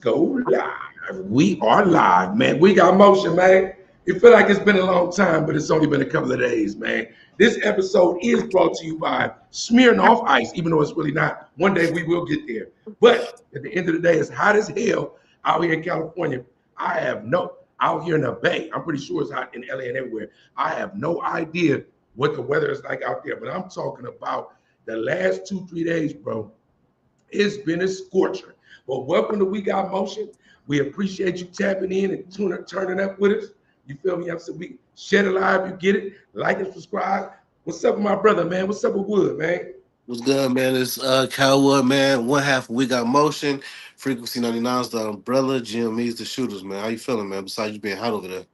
Go live. We are live, man. We got motion, man. It feel like it's been a long time, but it's only been a couple of days, man. This episode is brought to you by Smearing Off Ice, even though it's really not. One day we will get there. But at the end of the day, it's hot as hell out here in California. Out here in the Bay, I'm pretty sure it's hot in LA and everywhere. I have no idea what the weather is like out there, but I'm talking about the last 2, 3 days, bro. It's been a scorcher. Well, welcome to We Got Motion. We appreciate you tapping in and turning up with us. You feel me? I'm saying we share it live. You get it. Like and subscribe. What's up with my brother, man? What's up with Wood, man? What's good, man? It's Cowwood, man. One half of We Got Motion. Frequency 99 is the umbrella. GME's the shooters, man. How you feeling, man? Besides you being hot over there.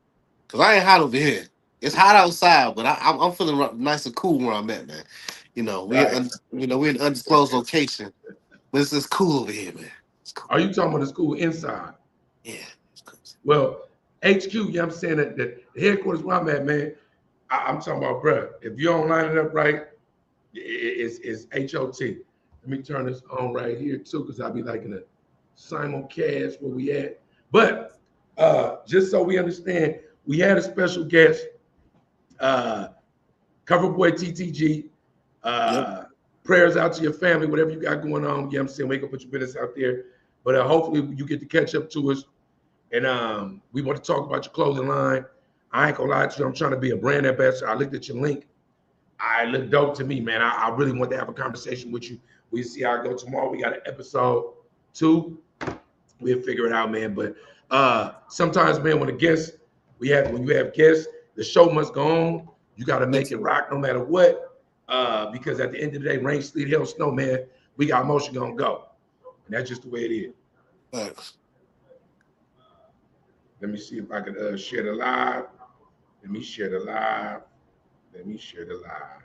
Because I ain't hot over here. It's hot outside, but I'm feeling nice and cool where I'm at, man. Right. We're in an undisclosed location. But it's just cool over here, man. It's cool. Are you talking about the school inside? Yeah, it's cool. Well, HQ, you know what I'm saying? That the headquarters where I'm at, man. I'm talking about, bro. If you don't line it up right, it's HOT. Let me turn this on right here too, because I'll be like in a simulcast where we at. But just so we understand, we had a special guest, uh, Coverboy TTG. Yep. Prayers out to your family, whatever you got going on. You know what I'm saying? Wake up, put your business out there. But hopefully you get to catch up to us. And we want to talk about your clothing line. I ain't gonna lie to you. I'm trying to be a brand ambassador. I looked at your link. I look dope to me, man. I really want to have a conversation with you. We see how it go tomorrow. We got an episode 2. We'll figure it out, man. But sometimes, man, when you have guests, the show must go on. You got to make it rock no matter what. Because at the end of the day, rain, sleet, hail, snow, man, we got motion gonna go. And that's just the way it is. Thanks. Let me see if I can share the live. Let me share the live. Let me share the live.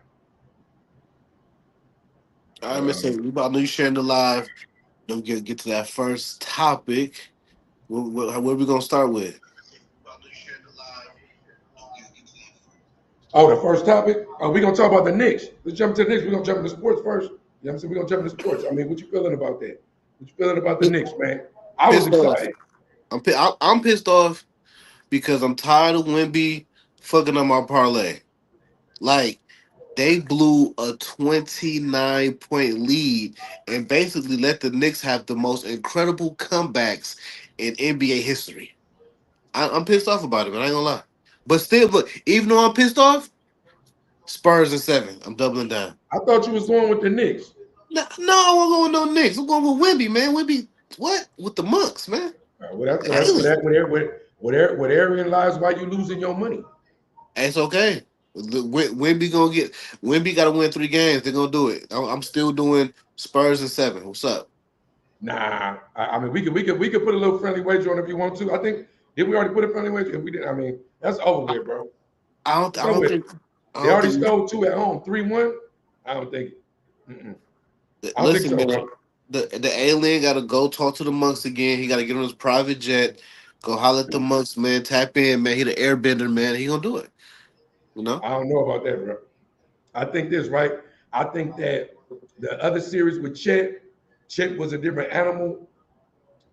All right, Miss A, we about to know you sharing the live. Don't get to that first topic. What we going to start with? Oh, the first topic? We're gonna talk about the Knicks. Let's jump to the Knicks. We're gonna jump into sports first. You know what I'm saying? We're gonna jump into sports. I mean, what you feeling about that? What you feeling about the Knicks, man? I was Pissed off. excited. I'm pissed off because I'm tired of Wimby fucking up my parlay. Like, they blew a 29-point lead and basically let the Knicks have the most incredible comebacks in NBA history. I'm pissed off about it, man. I ain't gonna lie. But still, look, even though I'm pissed off, Spurs in 7. I'm doubling down. I thought you was going with the Knicks. No, I won't go with no Knicks. I'm going with Wimby, man. Wimby, what? With the monks, man. Well, that's Damn. what Arian lies why you losing your money. It's okay. Wimby got to win 3 games. They're gonna do it. I'm still doing Spurs in 7. What's up? Nah, I mean we could put a little friendly wager on if you want to. I think did we already put a friendly wager? If we did, I mean that's over with, bro. I So don't with think. I they don't already think. stole 2 at home, 3-1. I don't think. Mm-mm. I don't think Listen, so, man. bro. The alien got to go talk to the monks again. He got to get on his private jet. Go holler at the monks, man. Tap in, man. He the airbender, man. He gonna do it. You know. I don't know about that, bro. I think this, right? I think that the other series with Chet was a different animal,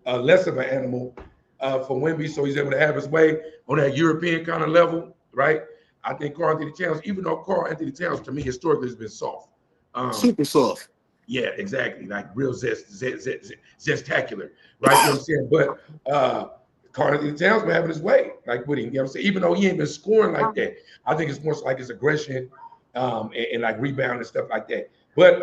less of an animal for Wemby, so he's able to have his way on that European kind of level, right? I think Carl Anthony Towns, even though Carl Anthony Towns to me historically has been soft. Um, Super soft. yeah, exactly, like real zestacular, right? You know what I'm saying? But Carl Anthony Towns been having his way, like with him. You know what I'm saying? Even though he ain't been scoring like that, I think it's more so like his aggression and like rebound and stuff like that. But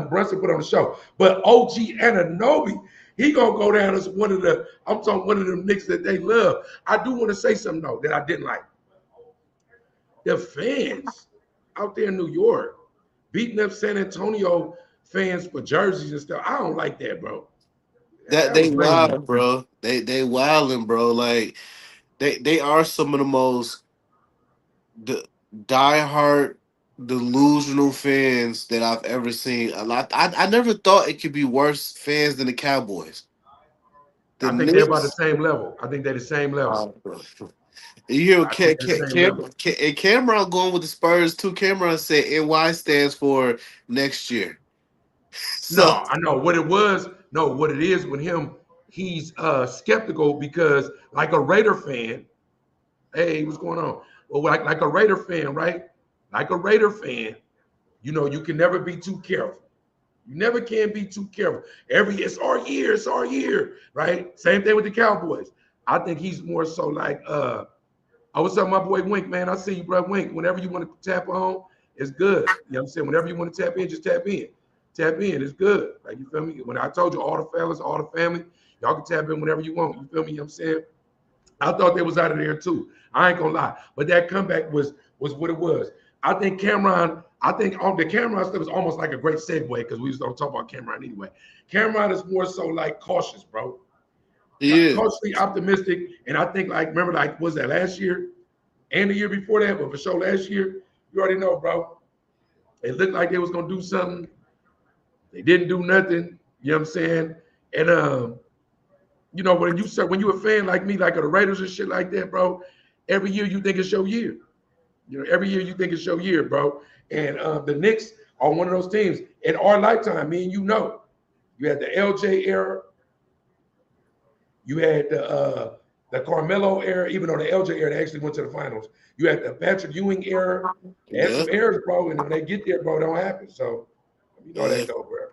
Brunson put on the show. But OG Ananobi, he gonna go down as one of the. I'm talking one of them Knicks that they love. I do want to say something though that I didn't like. The fans out there in New York beating up San Antonio fans for jerseys and stuff. I don't like that, bro. That That was they lame. wild, bro. They wilding, bro. Like they are some of the most the diehard delusional fans that I've ever seen. A lot. I never thought it could be worse fans than the Cowboys. The I think they're about the Knicks. same level. I think they're the same level. Bro. You hear I think they're the same level. And Cameron going with the Spurs too. Cameron said NY stands for next year. So No, I know what it was. No, what it is with him. he's skeptical because like a Raider fan, hey, what's going on? Well, like a Raider fan, right? Like a Raider fan, you can never be too careful. You never can be too careful. It's our year, right? Same thing with the Cowboys. I think he's more so like I was telling my boy Wink, man. I see you, bro. Wink. Whenever you want to tap on, it's good. You know what I'm saying? Whenever you want to tap in, just tap in. Tap in. It's good. Like, you feel me? When I told you all the fellas, all the family, y'all can tap in whenever you want. You feel me? You know what I'm saying? I thought they was out of there too. I ain't gonna lie. But that comeback was what it was. I think on the Cameron stuff is almost like a great segue because we was gonna talk about Cameron anyway. Cameron is more so like cautious, bro. Yeah, Cautiously optimistic. And I think like remember, like, was that last year and the year before that, but for sure last year, you already know, bro. It looked like they was gonna do something. They didn't do nothing. You know what I'm saying? And when you a fan like me, like of the Raiders and shit like that, bro, every year you think it's your year. Every year you think it's your year, bro. And the Knicks are one of those teams in our lifetime. Me and you had the LJ era, you had the Carmelo era. Even though the LJ era they actually went to the finals, you had the Patrick Ewing era. They had yeah, some errors, bro, and when they get there, bro, it don't happen. So you know yeah, that go, bro.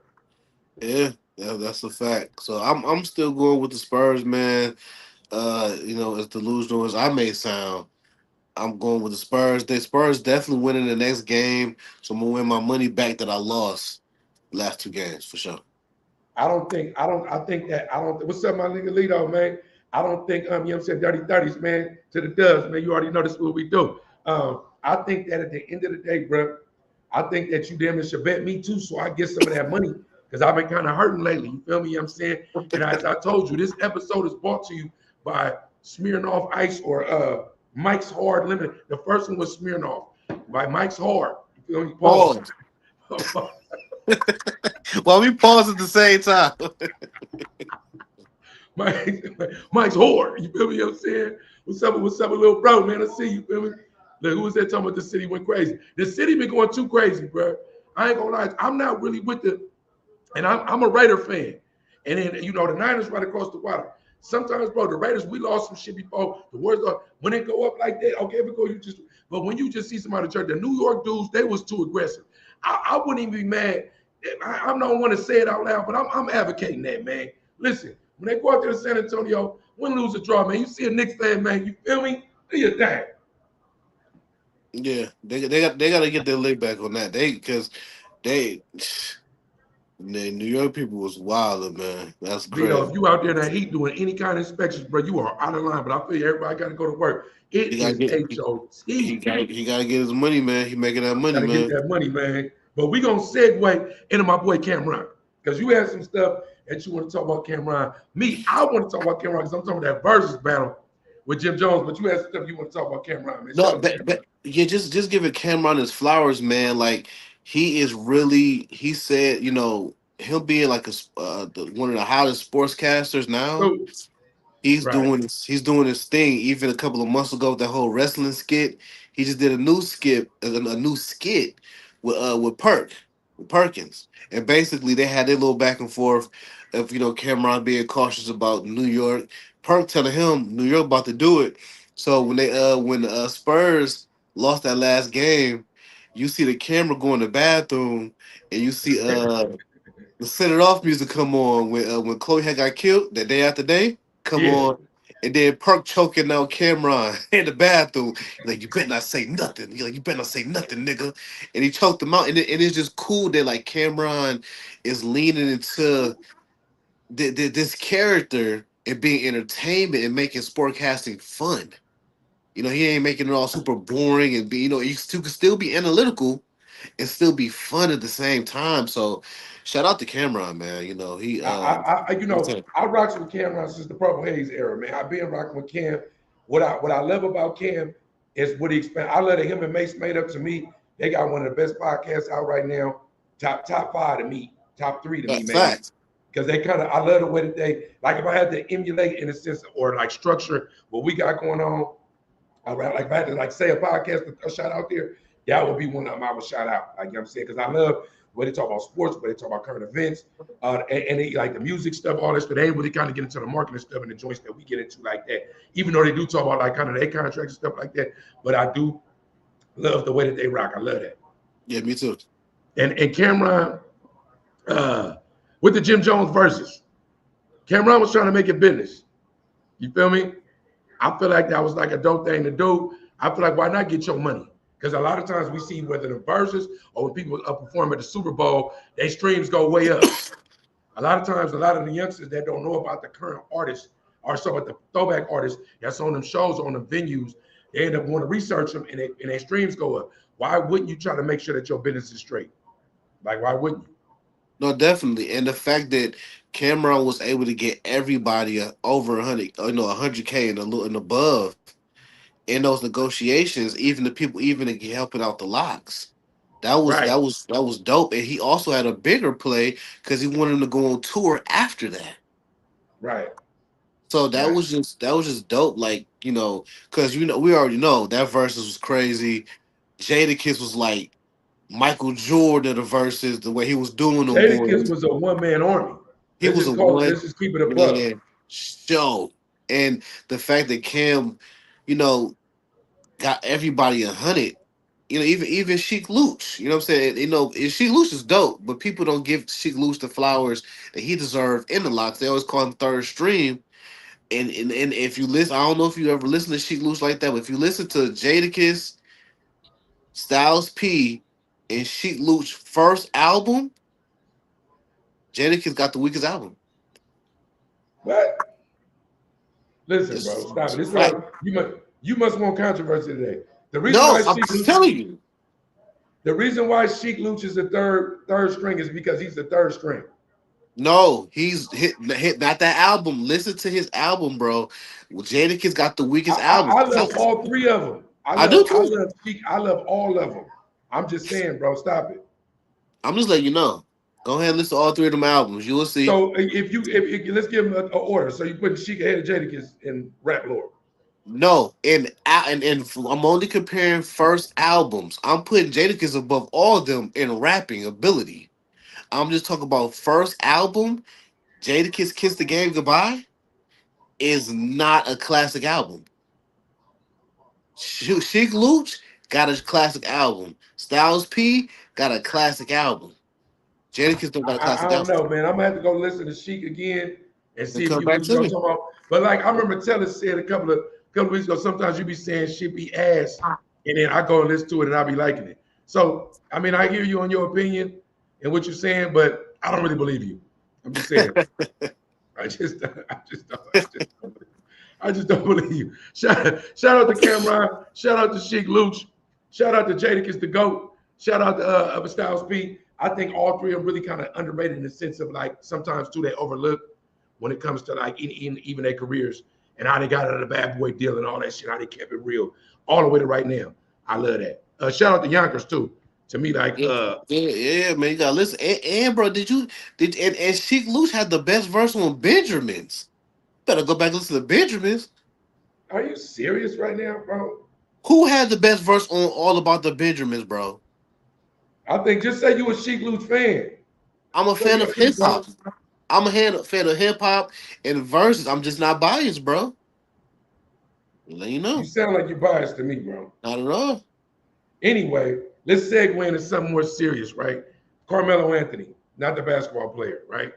yeah. That's a fact. So I'm still going with the Spurs, man. As delusional as I may sound, I'm going with the Spurs. The Spurs definitely winning the next game, so I'm gonna win my money back that I lost last two games for sure. I think that I don't what's up, my nigga Lito, man. I don't think you know what I'm saying, dirty thirties, man, to the dubs, man. You already know this is what we do. I think that at the end of the day, bro, I think that you damn near should bet me too, so I get some of that money because I've been kind of hurting lately. You feel me? You know what I'm saying? And as I told you, this episode is brought to you by Smearing Off Ice or Mike's Hard Limited. The first one was Smearing Off by Mike's Hard. You feel me? Pause. Pause. While we pause at the same time. Mike's whore. You feel me? You know what I'm saying? What's up, little bro, man? I see you, feel me? Look, who was that talking about the city went crazy? The city been going too crazy, bro. I ain't gonna lie. I'm not really with the, and I'm a Raider fan. And then, the Niners right across the water. Sometimes, bro, the Raiders, we lost some shit before. The words are, when they go up like that, okay, but when you just see somebody church, the New York dudes, they was too aggressive. I wouldn't even be mad. I don't want to say it out loud, but I'm advocating that, man. Listen, when they go out there to San Antonio, win, lose, or draw, man, you see a Knicks fan, man, you feel me? Do your thing. Yeah, they got to get their leg back on that. They the New York people was wild, man. That's Lito, crazy. if you out there in that heat doing any kind of inspections, bro, you are out of line. But I feel you, everybody got to go to work. He It got to is get HOT. he got to get his money, man. He making that money, Got to get man. that money, man. But we going to segue into my boy Cameron. Because you had some stuff that you want to talk about Cameron. Me, I want to talk about Cameron because I'm talking about that versus battle with Jim Jones. But you had some stuff you want to talk about Cameron, man. Shout No, out to Cameron. yeah, just give it Cameron his flowers, man. Like he is really. He said, him being like one of the hottest sportscasters now. So, right. He's doing his thing. Even a couple of months ago, with that whole wrestling skit, he just did a new skit with Perkins, and basically they had their little back and forth of Cameron being cautious about New York, Perk telling him New York about to do it. So when Spurs lost that last game, you see the camera go in the bathroom, and you see the Set It Off music come on when Chloe had got killed that day after day come Yeah. on, and then Perk choking out Cameron in the bathroom. He's like, you better not say nothing. He's like, you better not say nothing, nigga. And he choked him out, and it's just cool that like Cameron is leaning into this character and being entertainment and making sportcasting fun. He ain't making it all super boring and be, you can still be analytical and still be fun at the same time. So shout out to Cameron, man. He I rocked with Cam since the Purple Haze era, man. I've been rocking with Cam. What I love about Cam is what he expand. I love that him and Mace made up to me. They got one of the best podcasts out right now. Top five to me, top three to me, maybe. facts. Because I love the way that they like. If I had to emulate in a sense or like structure what we got going on, like if I had to like say a podcast, a shout out there, that would be one of them I would shout out. Like, you know what I'm saying? Because I love where they talk about sports, where they talk about current events, and they like the music stuff, all that stuff. They ain't really kind of get into the marketing stuff and the joints that we get into like that. Even though they do talk about like kind of their contracts and stuff like that, but I do love the way that they rock. I love that. Yeah, me too. And Cameron, uh, with the Jim Jones verses, Cameron was trying to make it business. You feel me? I feel like that was like a dope thing to do. I feel like why not get your money? Because a lot of times we see whether the verses or when people perform at the Super Bowl, their streams go way up. A lot of times, a lot of the youngsters that don't know about the current artists or some of the throwback artists that's on them shows, on them venues, they end up wanting to research them and their streams go up. Why wouldn't you try to make sure that your business is straight? Like, why wouldn't you? No, definitely, and the fact that Cameron was able to get everybody over 100, 100K and above in those negotiations, even the people, even helping out the locks. Right, That was dope, and he also had a bigger play because he wanted him to go on tour after that. right, So right. that was just dope. Like because we already know that versus was crazy. Jadakiss was like Michael Jordan of the verses, the way he was doing them Jadakiss boys. was a one-man army. He was a Let's one just keep it a buck. man show, and the fact that Cam, you know, got everybody 100. Even Sheik Luch. You know what I'm saying? Sheik Luch is dope, but people don't give Sheik Luch the flowers that he deserved in the locks. They always call him third stream. And if you listen, I don't know if you ever listen to Sheik Luch like that, but if you listen to Jadakiss, Styles P, and Sheik Luch first album, Jadakiss got the weakest album. What? Listen, bro, stop It's it. a This is fact. what you must want controversy today. The reason No, why I'm Sheik just Luch, telling you. the reason why Sheik Luch is the third string is because he's the third string. No, he's hit not that album. Listen to his album, bro. Well, Jadakiss got the I, weakest album. I, I love all three of them. I I do love I too. love Sheik. I love all of them. I'm just saying, bro, stop it. I'm just letting you know. Go ahead and listen to all three of them albums. You will see. So if let's give him a order. So you put Sheik ahead of Jadakiss in rap lore. No, and I'm only comparing first albums. I'm putting Jadakiss above all of them in rapping ability. I'm just talking about first album. Jadakiss "Kiss the Game Goodbye" is not a classic album. Sheik Luch got a classic album. Styles P got a classic album. Jadakiss don't got a I classic don't album. know, man. I'm gonna have to go listen to Sheik again and Then see if come you back what you to know me. talking about. But like I remember Teller said a couple weeks ago, sometimes you be saying shit be ass, and then I go and listen to it and I be liking it. So I mean, I hear you on your opinion and what you're saying, but I don't really believe you. I'm just saying. I just don't believe you. Shout out to Cameron. Shout out to Sheik Luch. Shout out to Jadakiss the GOAT. Shout out to Upper Styles P. I think all three are really kind of underrated in the sense of like sometimes too they overlook when it comes to like even their careers and how they got out of the bad boy deal and all that shit, how they kept it real all the way to right now. I love that. Shout out to Yonkers too. To me, like Yeah, man, you gotta listen. And bro, and Sheik Luch had the best verse on Benjamins. Better go back and listen to Benjamins. are you serious right now, bro? Who had the best verse on All About the Benjamins, bro? I think just say you a Sheik Luch fan. I'm a Say fan you of a Luch, hip bro. hop. I'm a fan of hip hop and verses. I'm just not biased, bro. Let you You know. sound like you're biased to me, bro. Not at all. Anyway, let's segue into something more serious, right? Carmelo Anthony, not the basketball player, right?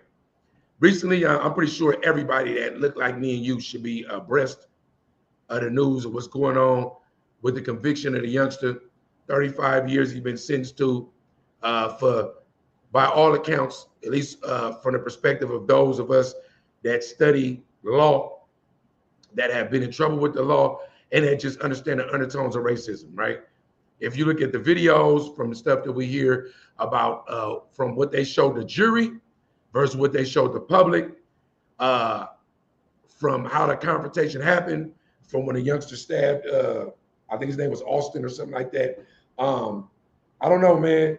Recently, I'm pretty sure everybody that looked like me and you should be abreast of the news of what's going on with the conviction of the youngster. 35 years he's been sentenced to for, by all accounts, at least from the perspective of those of us that study law, that have been in trouble with the law, and that just understand the undertones of racism, right? If you look at the videos from the stuff that we hear about from what they showed the jury versus what they showed the public, uh, from how the confrontation happened, from when the youngster stabbed, I think his name was Austin or something like that. Um, I don't know, man.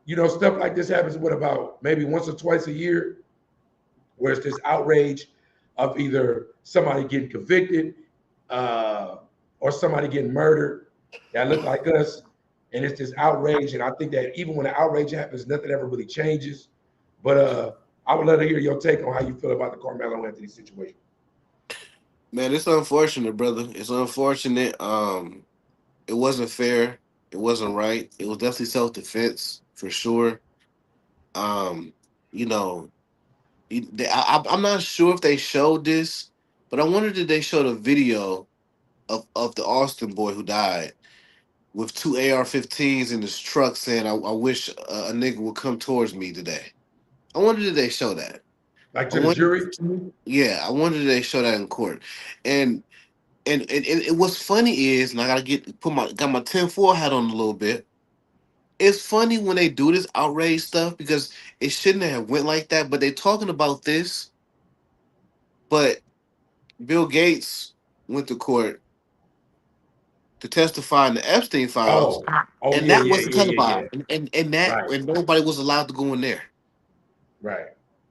You know, stuff like this happens, what, about maybe once or twice a year, where it's this outrage of either somebody getting convicted uh, or somebody getting murdered that look like us. and it's this outrage. And I think that even when the outrage happens, nothing ever really changes. But I would love to hear your take on how you feel about the Carmelo Anthony situation. Man, it's unfortunate, brother. It's unfortunate. It wasn't fair. It wasn't right. It was definitely self defense for sure. Um, you know, I'm not sure if they showed this, but I wonder did they show the video of the Austin boy who died with two AR-15s in his truck saying, I wish a nigga would come towards me today." I wonder did they show that. Like I to the wonder, jury? yeah, I wonder did they show that in court. And and what's funny is, and I gotta got my 10-4 hat on a little bit. It's funny when they do this outrage stuff because it shouldn't have went like that. But they talking about this, but Bill Gates went to court to testify in the Epstein files, Oh, oh and yeah, that yeah, wasn't yeah, yeah, yeah. televised, and that Right, and nobody was allowed to go in there. right.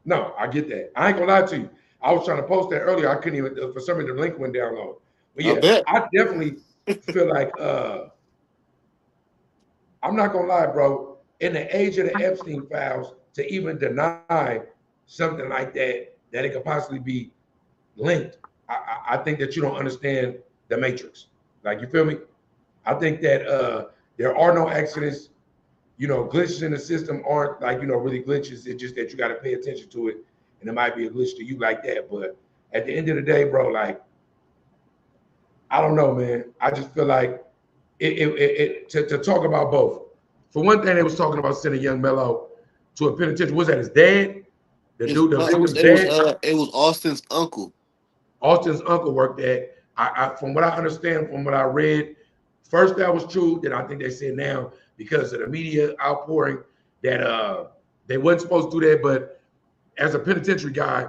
No, I get that. I ain't gonna lie to you. I was trying to post that earlier. I couldn't even for some reason the link went down low. But I yeah, bet. I definitely feel like I'm not gonna lie, bro. In the age of the Epstein files, to even deny something like that it could possibly be linked, I think that you don't understand the matrix. Like you feel me? I think that there are no accidents. Glitches in the system aren't like really glitches. It's just that you got to pay attention to it, and it might be a glitch to you like that. But at the end of the day, bro, like I don't know, man. I just feel like to talk about both. For one thing, they was talking about sending young Mello to a penitentiary. Was that his dad? The It's, dude, the no, victim's dad? it was Austin's uncle. Austin's uncle worked at. From what I understand, from what I read, first that was true. Then I think they said now because of the media outpouring that they wasn't supposed to do that. But as a penitentiary guy,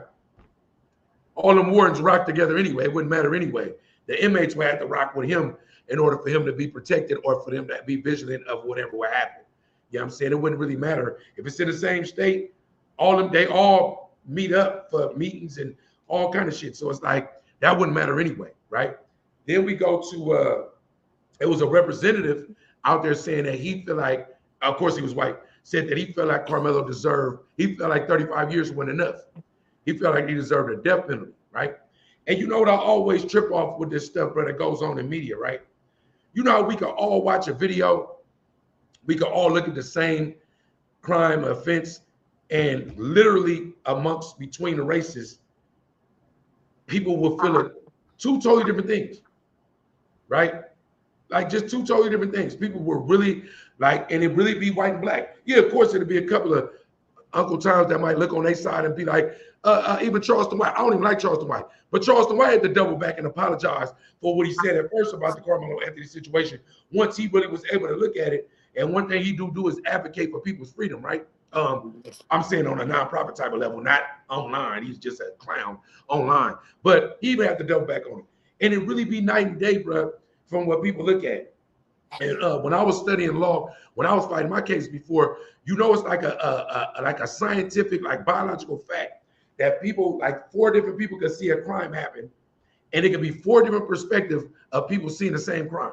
all them wardens rock together anyway. It wouldn't matter anyway. The inmates would have to rock with him in order for him to be protected or for them to be vigilant of whatever would happen. You know what I'm saying? It wouldn't really matter. If it's in the same state, they all meet up for meetings and all kind of shit. So it's like that wouldn't matter anyway, right? Then we go to it was a representative out there saying that he felt like, of course he was white, said that he felt like Carmelo he felt like 35 years wasn't enough. He felt like he deserved a death penalty, right? And you know what I always trip off with this stuff, bro, that goes on in media, right? You know how we could all watch a video, we could all look at the same crime offense, and literally amongst between the races, people will feel it two totally different things, right? Like just two totally different things. People were really like, and it really be white and black. Yeah, of course, it'd be a couple of Uncle Times that might look on their side and be like, even Charleston White. I don't even like Charleston White, but Charleston White had to double back and apologize for what he said at first about the Carmelo Anthony situation. Once he really was able to look at it, and one thing he do is advocate for people's freedom, right? I'm saying on a nonprofit type of level, not online. He's just a clown online, but he even had to double back on it, and it really be night and day, bro, from what people look at. And when I was studying law, when I was fighting my case before, it's like a scientific, like biological fact that people, like four different people, could see a crime happen, and it could be four different perspectives of people seeing the same crime.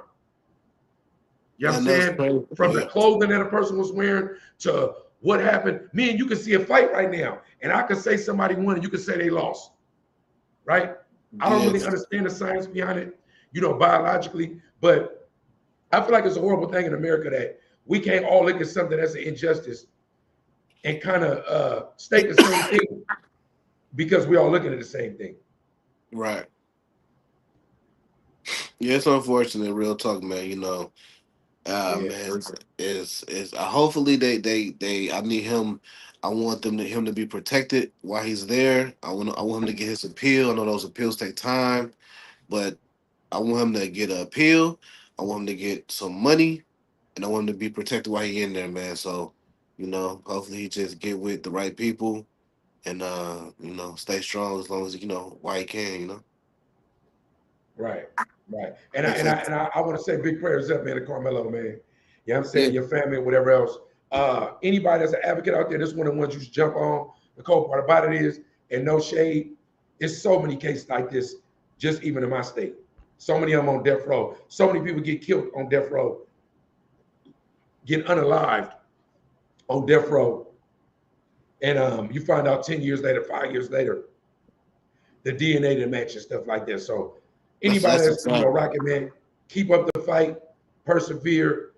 You know what I I'm know it's saying? crazy. From the Yeah. clothing that a person was wearing to what happened. Me and you can see a fight right now, and I could say somebody won, and you could say they lost, right? I don't really Yes. understand the science behind it, biologically, but I feel like it's a horrible thing in America that we can't all look at something that's an injustice and kind of state the same thing because we all looking at the same thing. Right. Yeah, it's unfortunate. Real talk, man. Yeah, Man, it's hopefully they I need him. I want him to be protected while he's there. I want him to get his appeal. I know those appeals take time, but I want him to get an appeal. I want him to get some money, and I want him to be protected while he in there, man. So, hopefully he just get with the right people and stay strong as long as while he can. right, right. And I If and I it, and I want to say big prayers up, man, to Carmelo, man. You know what I'm yeah, saying? Your family and whatever else. Anybody that's an advocate out there, this one of the ones you should jump on. The cold part about it is, and no shade, it's so many cases like this, just even in my state. So many of them on death row. So many people get killed on death row get unalived on death row, and you find out 10 years later, 5 years later, the DNA to match and stuff like that. So anybody that's a that's fact. rocking, man, keep up the fight, persevere.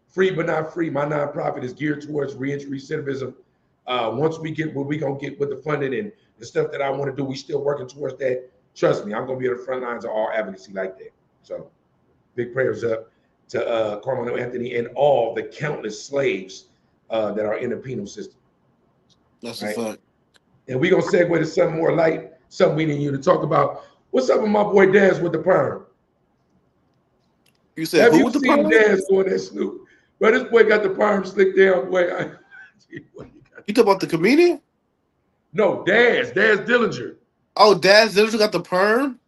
Free but not free. My nonprofit is geared towards reentry recidivism. Once we get what we gonna get with the funding and the stuff that I want to do, we still working towards that. Trust me, I'm gonna be at the front lines of all advocacy like that. So big prayers up to Carmelo Anthony and all the countless slaves that are in the penal system. That's a Right. fact. And we're gonna segue to something more light, something we need you to talk about. What's up with my boy Daz with the perm? You said Have who you with the seen perm? Daz doing that Snoop? Bro, this boy got the perm slicked down, boy. You talk about the comedian? No, Daz Dillinger. Oh, Daz Dillinger got the perm.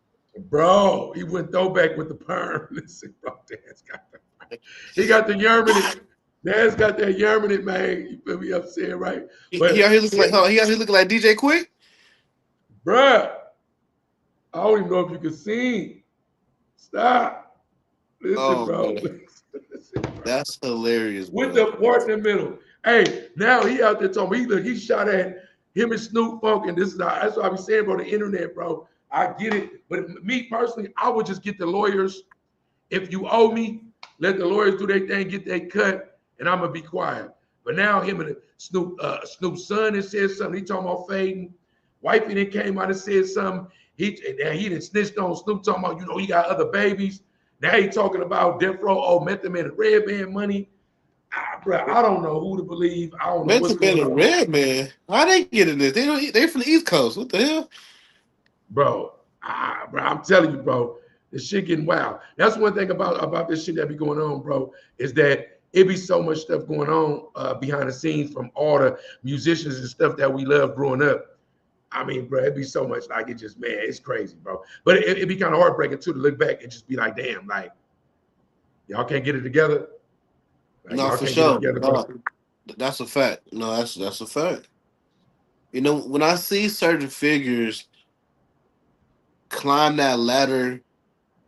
Bro, he went throwback with the perm. Listen, bro, Daz got the perm. He got the yerminate. Daz got that yerminate, man. You feel me? I'm saying, right? He out But, here looking like he out here looking like DJ Quick. bruh, I don't even know if you can sing. Stop. Listen, Oh bro. man, Listen, bro. that's hilarious, With bro. the part in the middle. Hey, now he out there talking. He shot at him and Snoop Funk, and this is that's what I be saying, bro. The internet, bro. I get it, but me personally, I would just get the lawyers. If you owe me, let the lawyers do their thing, get their cut, and I'm gonna be quiet. But now him and Snoop's son has said something. He talking about fading. Wifey then came out and said something. He didn't snitched on Snoop talking about, he got other babies. Now he talking about death row, Method Man and Red Man money. Bro, I don't know who to believe. I don't know what's Mental going Man and on, Red Man. How they get in this? They from the East Coast. What the hell? bro. Bro, I'm telling you, bro, this shit getting wild. That's one thing about this shit that be going on, bro, is that it be so much stuff going on behind the scenes from all the musicians and stuff that we love growing up. I mean, bro, it'd be so much like it just, man, it's crazy, bro. But it'd be kind of heartbreaking too to look back and just be like, damn, like, y'all can't get it together. Like, No, y'all for can't get it sure. together, bro. No, that's a fact. No, that's a fact. You know, when I see certain figures climb that ladder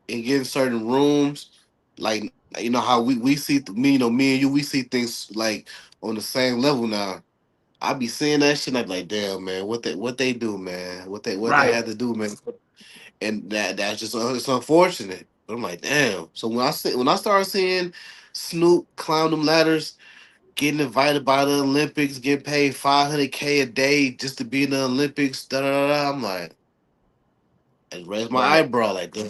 and get in certain rooms, like how we see me, me and you, we see things like on the same level now. I be seeing that shit, and I be like, damn, man, what they do, man, what they Right. had to do, man, and that's just it's unfortunate. But I'm like, damn. So when I started seeing Snoop climb them ladders, getting invited by the Olympics, getting paid 500K a day just to be in the Olympics, da da da, I'm like, I raised my Right. eyebrow like, damn.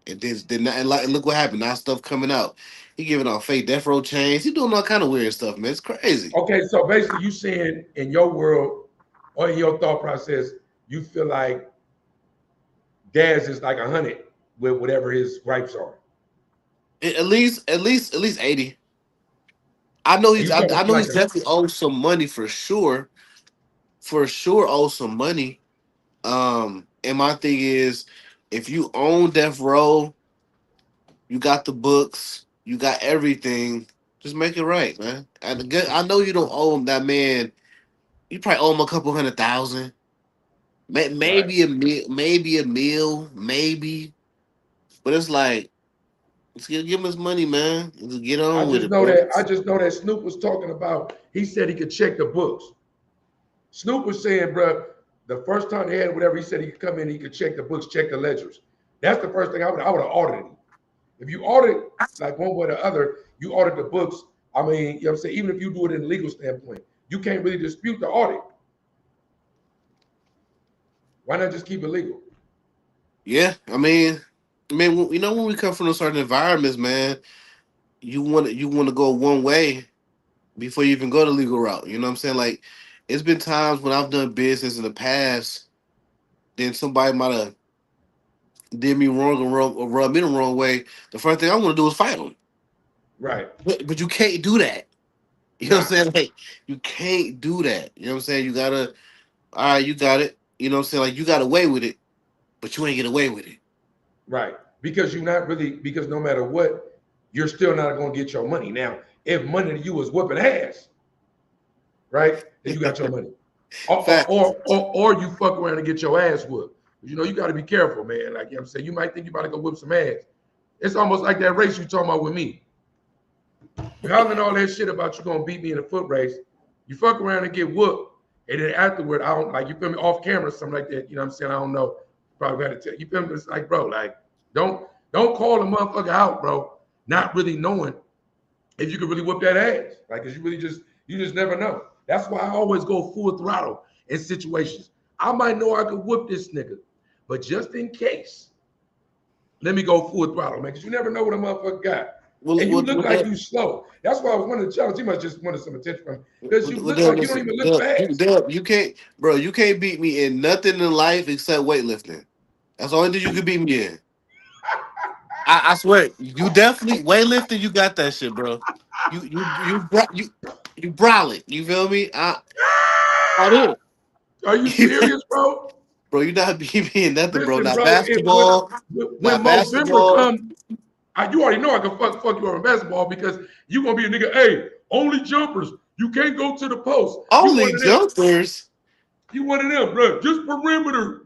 And then and look what happened. Now stuff coming out. He giving out fake death row chains. He doing all kind of weird stuff, man. It's crazy. Okay, so basically you saying in your world or in your thought process, you feel like Daz is like 100 with whatever his gripes are. At least 80. I know And he's you I, talking I about know like he's definitely owed some money for sure. For sure owes some money. And my thing is, if you own Death Row, you got the books, you got everything, just make it right, man. I know you don't owe him that man. You probably owe him a couple 100,000. right. Maybe a meal, maybe. But it's like, let's give him his money, man. Let's get I on with just it, know bro. that I just know that Snoop was talking about. He said he could check the books. Snoop was saying, bro, the first time they had whatever, he said he could come in, he could check the books, check the ledgers. That's the first thing I would have audited him. If you audit like one way or the other, you audit the books. I mean, you know what I'm saying? Even if you do it in a legal standpoint, you can't really dispute the audit. Why not just keep it legal? Yeah, when we come from a certain environments, man, you want to go one way before you even go the legal route. You know what I'm saying? Like, it's been times when I've done business in the past, then somebody might have did me wrong or rubbed me the wrong way. The first thing I want to do is fight them. Right. But you can't do that. You know what Nah. I'm saying? Like, you can't do that. You know what I'm saying? You gotta, all right, you got it. You know what I'm saying? Like, you got away with it, but you ain't get away with it. Right. Because you're not really, because no matter what, you're still not going to get your money. Now, if money to you is whooping ass, right, then you got your money. Or, or, Facts. or, or you fuck around and get your ass whooped. You got to be careful, man. Like, you know what I'm saying? You might think you about to go whip some ass. It's almost like that race you talking about with me. You hollering all that shit about you gonna beat me in a foot race. You fuck around and get whooped, and then afterward, I don't like you feel me off camera, something like that. You know what I'm saying? I don't know. Probably gotta tell you feel me. It's like, bro, like don't call a motherfucker out, bro. Not really knowing if you could really whoop that ass. Like, cause you just never know. That's why I always go full throttle in situations. I might know I could whoop this nigga, but just in case, let me go full throttle, man. Cause you never know what a motherfucker got. And you look With like that, you slow. That's why I was one of the challenges. You must just wanted some attention from me. Because you with look that, like you don't listen, even look fast. You can't, bro. You can't beat me in nothing in life except weightlifting. That's the only thing you can beat me in. I swear, you definitely weightlifting. You got that shit, bro. You brolic. You feel me? I did. Are you serious, bro? Bro, you not beat me in nothing, bro. Listen, Not bro. basketball. When Not November basketball. comes, you already know I can fuck you over in basketball because you gonna be a nigga. Hey, only jumpers. You can't go to the post. You Only one of them. jumpers. You one of them, bro. Just perimeter.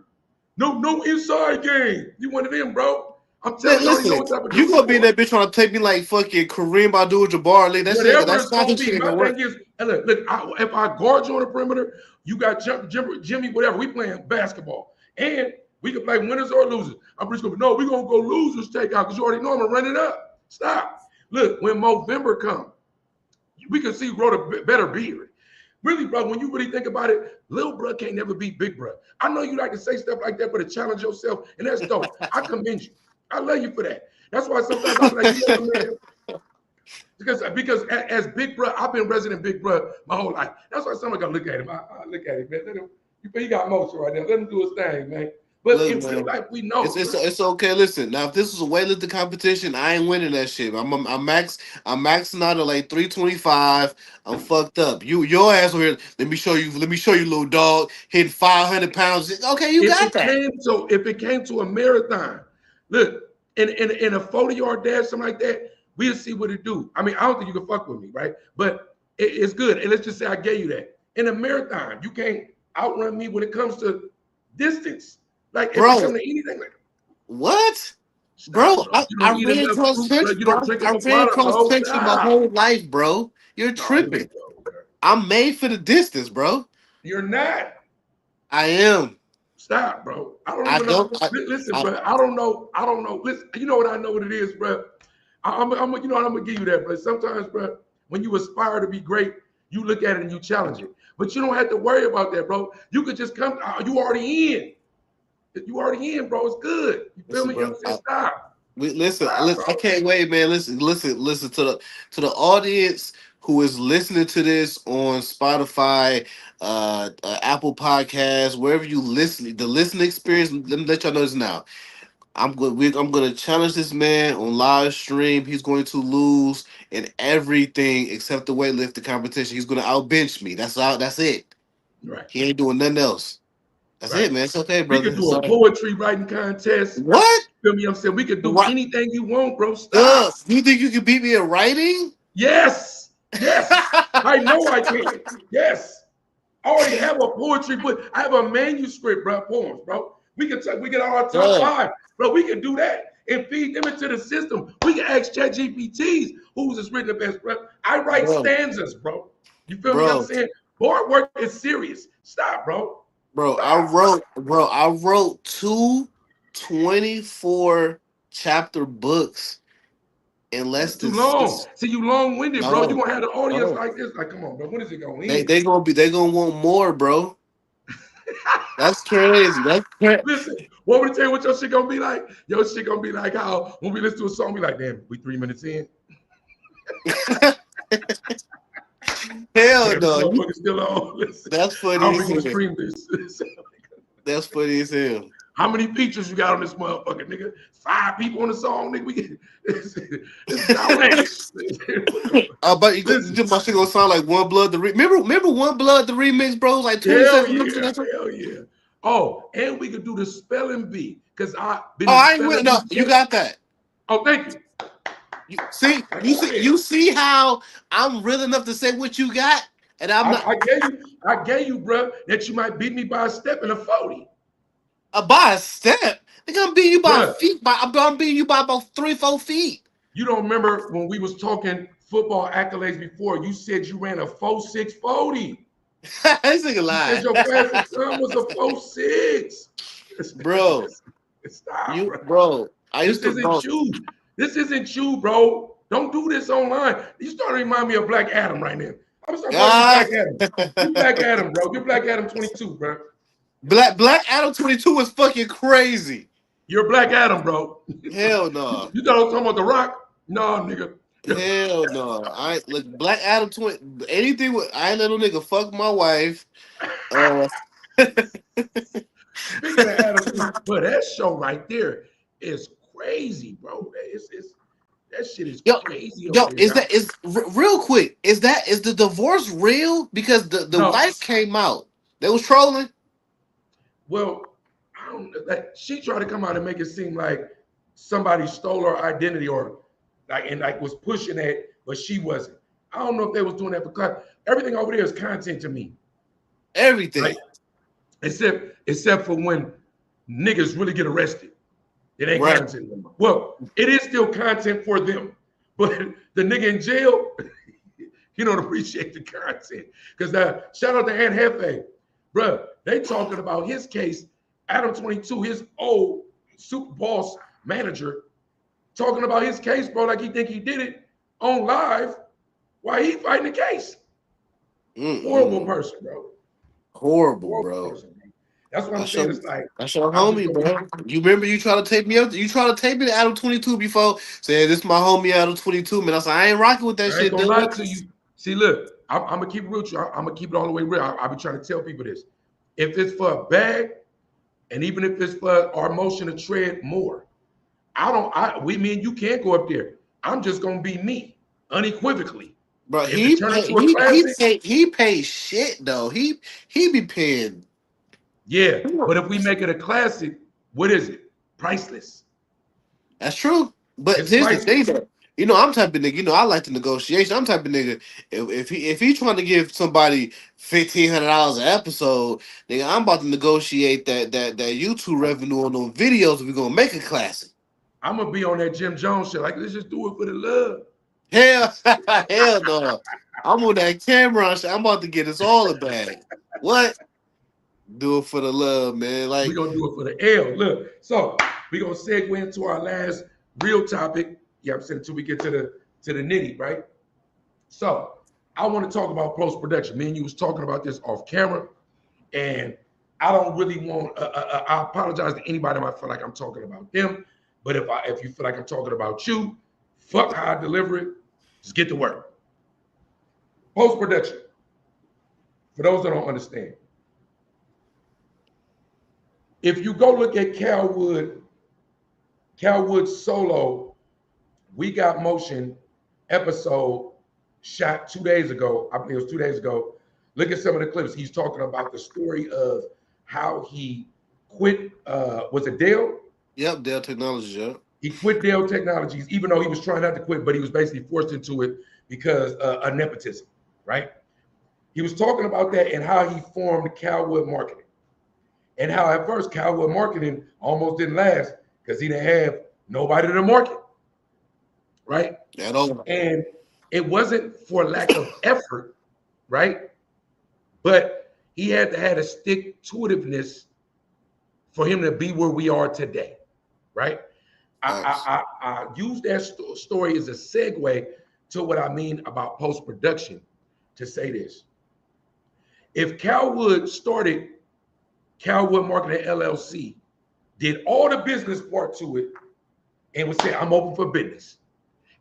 No inside game. You one of them, bro. I'm telling you, I already know Listen, what type of you dude gonna you be in are. that bitch trying to take me like fucking Kareem Abdul-Jabbar. Like, that shit, Whatever that it's gonna stopping be. shit ain't My gonna thing work. is, hey, look, if I guard you on the perimeter, you got Jimmy, whatever. We playing basketball, and we can play winners or losers. I'm just gonna be no. We gonna go losers take out because you already know I'm gonna run it up. Stop. Look, when November comes, we can see you grow a better beard. Really, bro, when you really think about it, little bro can't never beat big bro. I know you like to say stuff like that, but to challenge yourself, and that's dope. I commend you. I love you for that. That's why sometimes I'm like, you know what, man? Because as big bro, I've been resident big bro my whole life. That's why somebody gotta look at him. I look at him, man. Let him, he got motion right now. Let him do his thing, man. But Look, in real man, life, we know, bro. it's okay. Listen, now if this was a weightlifting competition, I ain't winning that shit. I'm maxing out at like 325. I'm fucked up. Your ass over here. Let me show you, little dog, hitting 500 pounds. Okay, you got that. If it came to a marathon, look, in a 40-yard dash, something like that, we'll see what it do. I mean, I don't think you can fuck with me, right? But it's good. And let's just say I gave you that. In a marathon, you can't outrun me when it comes to distance. Like if it Bro, comes to anything, like what? stop, Bro, bro. You I don't eat ran enough cross fruit, bro. country, You don't bro. drink I enough ran water, cross bro. country my Stop. whole life, bro. You're No, here we tripping. go, bro. I'm made for the distance, bro. You're not. I am. Stop, bro. I don't I even know. don't. Listen, I bro. I don't know. I don't know. Listen, you know what I know what it is, bro. You know what I'm gonna give you that, bro. Sometimes, bro, when you aspire to be great, you look at it and you challenge it. But you don't have to worry about that, bro. You could just come. You already in. You already in, bro. It's good. You feel listen, me? You know bro. what I'm saying? Stop. Stop, Listen. I bro. can't wait, man. Listen to the audience who is listening to this on Spotify, Apple Podcasts, wherever you listen. The listening experience. Let me let y'all know this now. I'm gonna challenge this man on live stream. He's going to lose in everything except the weightlifting competition. He's gonna outbench me. That's all. That's it. Right. He ain't doing nothing else. That's Right. it, man. It's okay, We brother. could It's do all a right. poetry writing contest. What? Feel me? I'm saying we could do What? anything you want, bro. Stop. You think you can beat me in writing? Yes. Yes. I know I can. Yes. I already have a poetry book. I have a manuscript, bro, poems, bro. We get our top Done. five, bro. We can do that and feed them into the system. We can ask Chat GPTs who's has written the best, bro. I write Bro, stanzas, bro. You feel me? I'm bro, saying board work is serious. Stop, bro. bro. Stop. I wrote two 24 chapter books in less That's than too long. 6. See, you long-winded, bro. You No, gonna have the audience no. like this. Like, come on, bro. When is it gonna They end? they gonna want more, bro. That's crazy. That's crazy. Listen, what would it tell you what your shit gonna be like? Your shit gonna be like how when we listen to a song, we like, damn, we 3 minutes in. Hell Damn, this no. motherfucker still on. Listen, That's funny how are we as gonna hell. stream this? That's funny as hell. How many features you got on this motherfucker, nigga? 5 people on the song, nigga. We get it's dynamic. But Listen, my shit gonna sound like One Blood remember One Blood the remix, bro? It was like hell 27 minutes or yeah, something. hell yeah. Oh, and we could do the spelling bee because I've been Oh, a I ain't spelling with bee no. You coach. got that. Oh, thank you. Like I said, You see how I'm real enough to say what you got, and I'm not I gave you, bro, that you might beat me by a step in a 40. by a step. They gonna beat you by Bruh, feet. I'm beating you by about 3, 4 feet. you don't remember when we was talking football accolades before. You said you ran a 4.6 40. This nigga You said lied. your fastest time was a 4.6. Bro, Stop, bro. I This used to isn't bro. you. This isn't you, bro. Don't do this online. You starting to remind me of Black Adam right now. I'm gonna start calling you Ah. Black Adam. You Black Adam, bro. You're Black Adam 22, bro. Black Adam 22 was fucking crazy. You're Black Adam, bro. Hell no. You thought I was talking about The Rock? No, nigga. Hell no. I look Black Adam 20 anything with I ain't little nigga fuck my wife. Uh Speaking of Adam, but that show right there is crazy, bro. That shit is yo, crazy over yo, there, is dog. that is real quick? Is the divorce real? Because the No, wife came out. They was trolling. well, I don't like she tried to come out and make it seem like somebody stole her identity or like was pushing that, but she wasn't. I don't know if they was doing that because everything over there is content to me. Everything. Right? Except for when niggas really get arrested. It ain't Right. content anymore. Well, it is still content for them, but the nigga in jail, he don't appreciate the content. Because shout out to Aunt Hefe, bruh. They talking about his case, Adam 22, his old super boss manager, talking about his case, bro, like he think he did it on live while he fighting the case. Horrible Mm-mm. person, bro. Horrible, Horrible bro. person, bro. That's what I'm That's saying. your It's like that's your I'm just homie, gonna be. bro. You remember you try to take me up? You try to take me to Adam 22 before saying this my homie Adam 22, man. I said I ain't rocking with that I ain't shit, gonna dude. lie to you. See, look, I'm gonna keep it real with you. I'm gonna keep it all the way real. I be trying to tell people this. If it's for a bag, and even if it's for our motion to tread more, me and you can't go up there. I'm just gonna be me, unequivocally. Bro, If it turn into a classic, he paid shit though. He be paying. yeah. But if we make it a classic, what is it? Priceless. That's true. But It's here's the thing priceless. though. You know, I'm type of nigga. You know, I like the negotiation. I'm type of nigga. If he trying to give somebody $1,500 an episode, nigga, I'm about to negotiate that YouTube revenue on those videos. If we gonna make a classic. I'm gonna be on that Jim Jones shit. Like, let's just do it for the love. Hell, hell no. I'm on that camera. I'm about to get us all a bag. What? Do it for the love, man. We're Like, gonna do it for the L. Look, so we're gonna segue into our last real topic. Yeah, I'm saying until we get to the nitty, right? So I want to talk about post-production. Me and you was talking about this off camera, and I don't really want I apologize to anybody that might feel like I'm talking about them. But if you feel like I'm talking about you, fuck how I deliver it. Just get to work. Post-production. For those that don't understand, if you go look at Calwood's solo, We Got Motion episode shot 2 days ago. I believe it was 2 days ago. Look at some of the clips. He's talking about the story of how he quit. Was it Dell? yep, Dell Technologies, yeah. He quit Dell Technologies, even though he was trying not to quit, but he was basically forced into it because of nepotism, right? He was talking about that and how he formed Calwood Marketing. And how at first Calwood Marketing almost didn't last because he didn't have nobody to market, right? At all. And it wasn't for lack of effort, right? But he had to have a stick to itiveness for him to be where we are today, right? Facts. I use that story as a segue to what I mean about post production to say this. If Calwood started Calwood Marketing LLC, did all the business part to it, and would say, I'm open for business.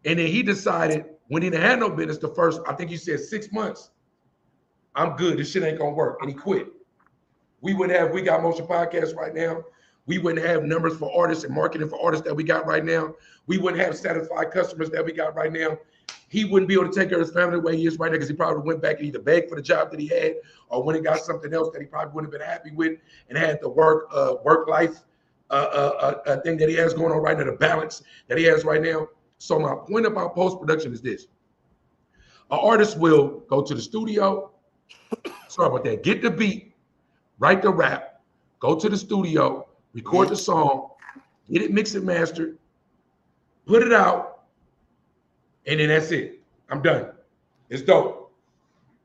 And then he decided when he didn't have no business the first, I think he said 6 months, I'm good. This shit ain't gonna work. And he quit. We wouldn't have We Got Motion podcast right now. We wouldn't have numbers for artists and marketing for artists that we got right now. We wouldn't have satisfied customers that we got right now. He wouldn't be able to take care of his family the way he is right now because he probably went back and either begged for the job that he had or when he got something else that he probably wouldn't have been happy with and had the work life thing that he has going on right now, the balance that he has right now. So my point about post-production is this. An artist will go to the studio, sorry about that, get the beat, write the rap, go to the studio, record the song, get it mixed and mastered, put it out, and then that's it. I'm done. It's dope.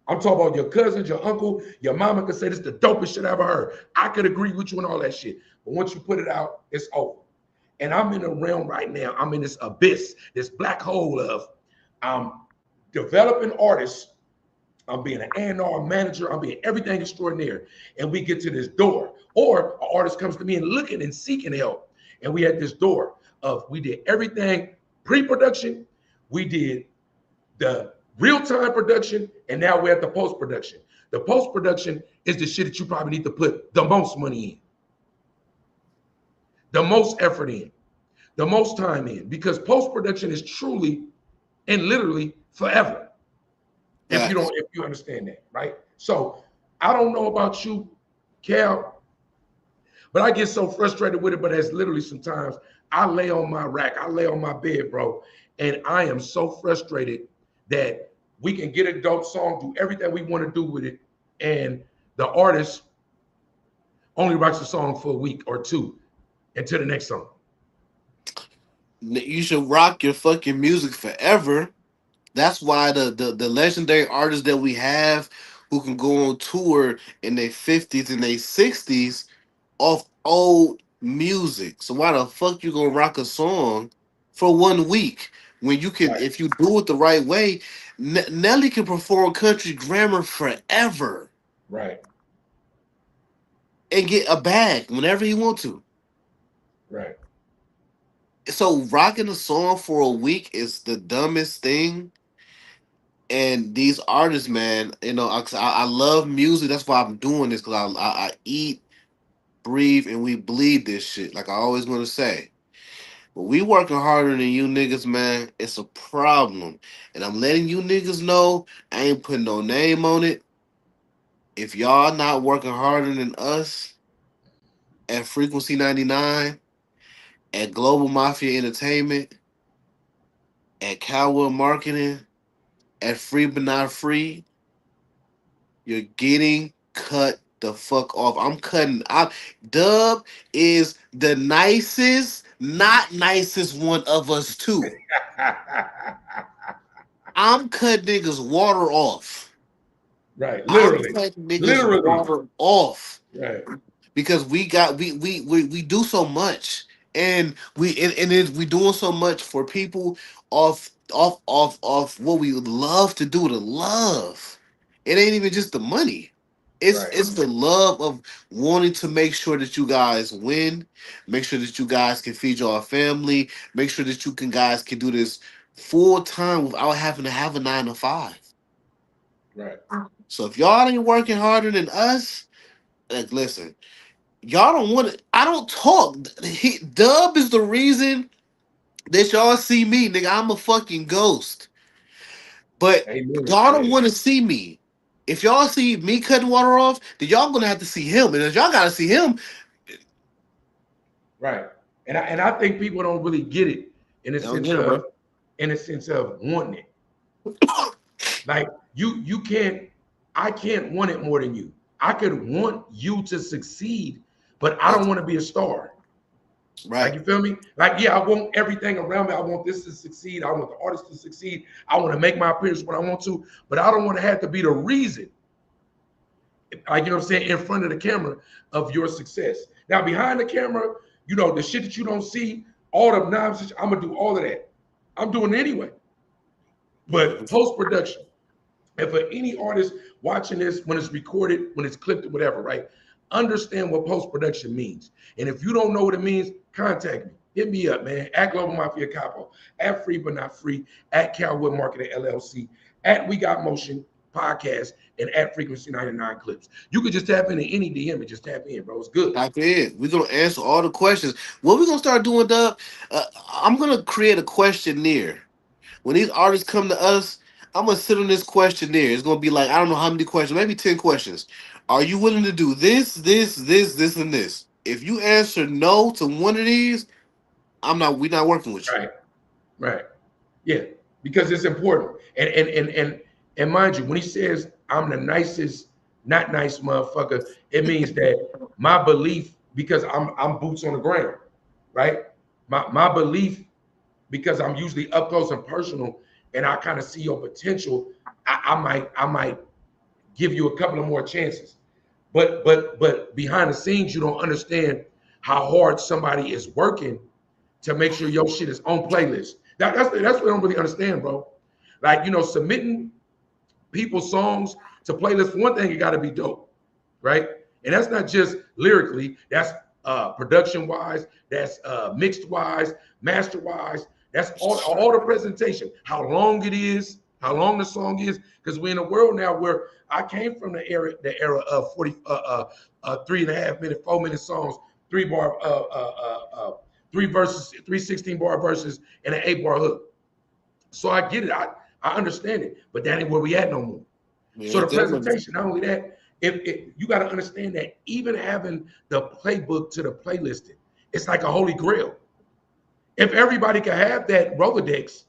I'm talking about your cousins, your uncle, your mama could say this is the dopest shit I ever heard. I could agree with you and all that shit. But once you put it out, it's over. And I'm in a realm right now. I'm in this abyss, this black hole of developing artists. I'm being an A&R manager. I'm being everything extraordinary. And we get to this door. Or an artist comes to me and looking and seeking help. And we had this door of we did everything pre-production. We did the real-time production, and now we're at the post-production. The post-production is the shit that you probably need to put the most money in, the most effort in, the most time in, because post-production is truly and literally forever. Facts. If you understand that, right? So I don't know about you, Cal, but I get so frustrated with it. But as literally sometimes I lay on my rack, I lay on my bed, bro, and I am so frustrated that we can get a dope song, do everything we want to do with it, and the artist only writes the song for a week or two until the next song. You should rock your fucking music forever. That's why the legendary artists that we have who can go on tour in their 50s and their 60s off old music. So why the fuck you gonna rock a song for 1 week when you can, Right, if you do it the right way, Nelly can perform country grammar forever right, and get a bag whenever he want to. right, So rocking a song for a week is the dumbest thing. And these artists, man, I love music. That's why I'm doing this because I eat, breathe, and we bleed this shit. Like I always want to say. But we working harder than you niggas, man. It's a problem. And I'm letting you niggas know, I ain't putting no name on it. If y'all not working harder than us at Frequency 99, at Global Mafia Entertainment, at Cowwood Marketing, at Free But Not Free, you're getting cut the fuck off. I'm cutting. Dub is the nicest, not nicest one of us too. I'm cutting niggas water off. right. I'm Literally, cutting niggas literally, water off right, because we do so much, and we doing so much for people off what we would love to do to love. It ain't even just the money. right, It's the love of wanting to make sure that you guys win, make sure that you guys can feed your family, make sure that you can guys can do this full time without having to have a 9 to 5. right. So if y'all ain't working harder than us, like listen, y'all don't want to. I don't talk. Dub is the reason that y'all see me, nigga. I'm a fucking ghost. But Amen. y'all don't Yeah, want to see me. If y'all see me cutting water off, then y'all gonna have to see him. And if y'all gotta see him, right. And I think people don't really get it in the I don't sense get it, bro. of wanting it. Like you can't, I can't want it more than you. I could want you to succeed, but I don't That's want to be a star. Like right. you feel me? Like, yeah, I want everything around me. I want this to succeed. I want the artist to succeed. I want to make my appearance when I want to, but I don't want to have to be the reason, like you know what I'm saying, in front of the camera of your success. Now, behind the camera, the shit that you don't see, all the nonsense, I'm gonna do all of that. I'm doing it anyway. But post-production, and for any artist watching this, when it's recorded, when it's clipped, or whatever, right? Understand what post production means. And if you don't know what it means, contact me. Hit me up, man. At Global Mafia Capo, at Free But Not Free, at Calwood Marketing LLC, at We Got Motion Podcast, and at Frequency 99 Clips. You could just tap into any DM and just tap in, bro. It's good. Type in. We're gonna answer all the questions. What we gonna start doing, Dub? I'm gonna create a questionnaire. When these artists come to us, I'm gonna sit on this questionnaire. It's gonna be like I don't know how many questions, maybe 10 questions. Are you willing to do this, and this? If you answer no to one of these, I'm not. We're not working with you. Right, right. Yeah, because it's important. And mind you, when he says I'm the nicest, not nice motherfucker, it means that my belief, because I'm boots on the ground, right? My belief, because I'm usually up close and personal, and I kind of see your potential, I might give you a couple of more chances. But behind the scenes, you don't understand how hard somebody is working to make sure your shit is on playlist. That's what I don't really understand, bro. Like, submitting people's songs to playlists. For one thing, it got to be dope, right? And that's not just lyrically. That's production wise. That's mixed wise, master wise. That's all the presentation. How long it is, how long the song is. Because we're in a world now where I came from the era of 3.5 minute, 4 minute songs, three bar, three verses, 3 16 bar verses, and an 8 bar hook. So I get it. I understand it, but that ain't where we at no more. Yeah, So the it's definitely. presentation, not only that, if you got to understand that even having the playbook to the playlisting, it's like a holy grail. If everybody could have that Rolodex,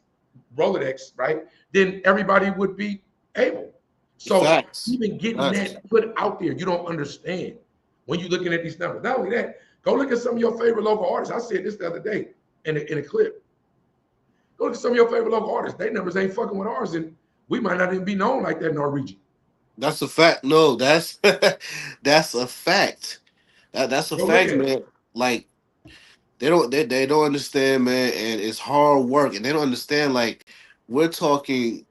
right, then everybody would be able. So Facts. even getting Facts. that put out there, you don't understand when you're looking at these numbers. Not only that, go look at some of your favorite local artists. I said this the other day in a clip. Go look at some of your favorite local artists. Their numbers ain't fucking with ours, and we might not even be known like that in our region. That's a fact. No, that's that's a fact. That's a Go look fact, at it. man. Like they don't understand, man, and it's hard work, and they don't understand. Like we're talking,